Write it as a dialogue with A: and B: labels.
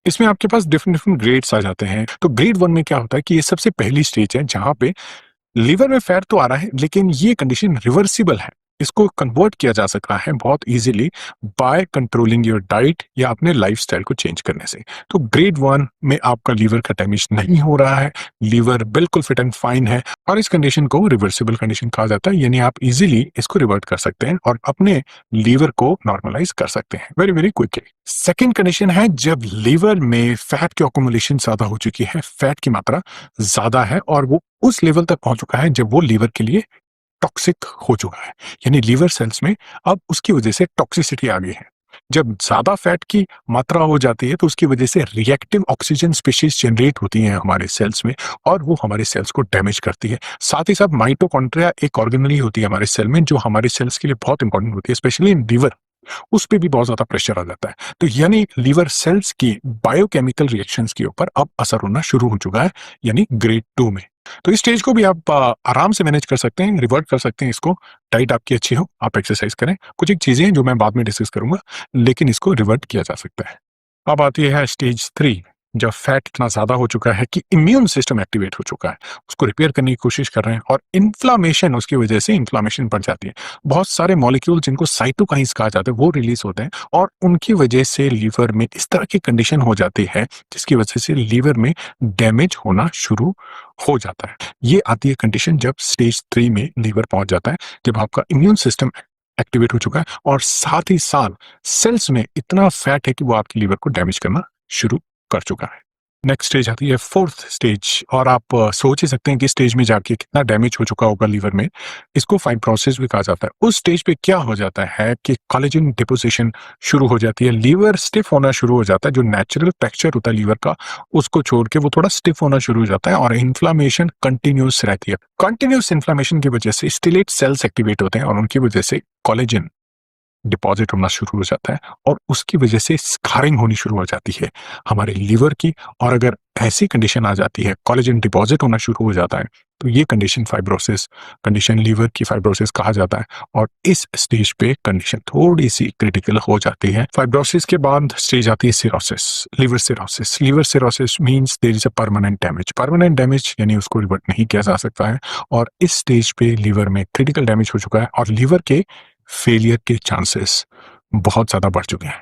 A: इसमें आपके पास different different grades आ जाते हैं। तो ग्रेड 1 में क्या होता है कि ये सबसे पहली स्टेज है जहाँ पे लीवर में फैट तो आ रहा है लेकिन ये कंडीशन रिवर्सिबल है। इसको कन्वर्ट किया जा सकता है बहुत easily by controlling your diet या अपने लाइफस्टाइल को चेंज करने से। तो ग्रेड 1 में आपका लीवर का डैमेज नहीं हो रहा है, लीवर बिल्कुल फिट एंड फाइन है और इस कंडीशन को रिवर्सिबल कंडीशन कहा जाता है, यानी आप इजीली इसको रिवर्ट कर सकते हैं और अपने लीवर को नॉर्मलाइज कर सकते हैं very very quickly. Second condition है जब लीवर में फैट की अकोमुलेशन ज्यादा हो चुकी है, फैट की मात्रा ज्यादा है और वो उस लेवल तक पहुंच चुका है जब वो लीवर के लिए टॉक्सिक हो चुका है, यानी लीवर सेल्स में अब उसकी वजह से टॉक्सिसिटी आ गई है। जब ज्यादा फैट की मात्रा हो जाती है तो उसकी वजह से रिएक्टिव ऑक्सीजन स्पीशीज जनरेट होती हैं हमारे सेल्स में और वो हमारे सेल्स को डैमेज करती है। साथ ही साथ माइटोकॉन्ड्रिया एक ऑर्गेनली होती है हमारे सेल में जो हमारे सेल्स के लिए बहुत इंपॉर्टेंट होती है, स्पेशली इन लीवर। उस पे भी बहुत ज्यादा प्रेशर आ जाता है। तो यानी लीवर सेल्स की बायोकेमिकल रिएक्शंस के ऊपर अब असर होना शुरू हो चुका है, यानी ग्रेड 2 में। तो इस स्टेज को भी आप आराम से मैनेज कर सकते हैं, रिवर्ट कर सकते हैं इसको। डाइट आपकी अच्छी हो, आप एक्सरसाइज करें, कुछ एक चीजें हैं जो मैं बाद में डिस्कस करूंगा, लेकिन इसको रिवर्ट किया जा सकता है। अब आती है स्टेज 3, जब फैट इतना ज्यादा हो चुका है कि इम्यून सिस्टम एक्टिवेट हो चुका है, उसको रिपेयर करने की कोशिश कर रहे हैं और इन्फ्लामेशन, उसकी वजह से इन्फ्लामेशन बढ़ जाती है। बहुत सारे मॉलिक्यूल जिनको साइटोकाइंस कहा जाता है वो रिलीज होते हैं और उनकी वजह से लीवर में इस तरह की कंडीशन हो जाती है जिसकी वजह से लीवर में डैमेज होना शुरू हो जाता है। ये आती है कंडीशन जब स्टेज 3 में लीवर पहुंच जाता है, जब आपका इम्यून सिस्टम एक्टिवेट हो चुका है और साथ ही साथ सेल्स में इतना फैट है कि वो आपके लीवर को डैमेज करना शुरू कर चुका है। नेक्स्ट स्टेज आती है फोर्थ स्टेज और आप सोच ही सकते हैं कि स्टेज में जाके कितना डैमेज हो चुका होगा लीवर में। इसको फाइब्रोसिस भी कहा जाता है। उस स्टेज पे क्या हो जाता है कि कोलेजन डिपोजिशन शुरू हो जाती है, लीवर स्टिफ होना शुरू हो जाता है, जो नेचुरल टेक्सचर होता है लीवर का उसको छोड़ के वो थोड़ा स्टिफ होना शुरू हो जाता है और इन्फ्लामेशन कंटिन्यूस रहती है। कंटिन्यूस इन्फ्लामेशन की वजह से स्टिलेट सेल्स एक्टिवेट होते हैं और उनकी वजह से कोलेजन डिपॉजिट होना शुरू हो जाता है और उसकी वजह से स्कारिंग होनी शुरू हो जाती है हमारे लीवर की। और अगर ऐसी कंडीशन आ जाती है, कोलेजन डिपॉजिट होना शुरू हो जाता है, तो ये कंडीशन फाइब्रोसिस कंडीशन, लीवर की फाइब्रोसिस कहा जाता है और इस स्टेज पे कंडीशन थोड़ी सी क्रिटिकल हो जाती है। फाइब्रोसिस के बाद स्टेज आती है cirrhosis, liver cirrhosis. Liver cirrhosis means there is a permanent damage. Permanent damage यानी उसको रिवर्ट नहीं किया जा सकता है और इस स्टेज पे लीवर में क्रिटिकल डैमेज हो चुका है और लीवर के फेलियर के चांसेस बहुत ज्यादा बढ़ चुके हैं।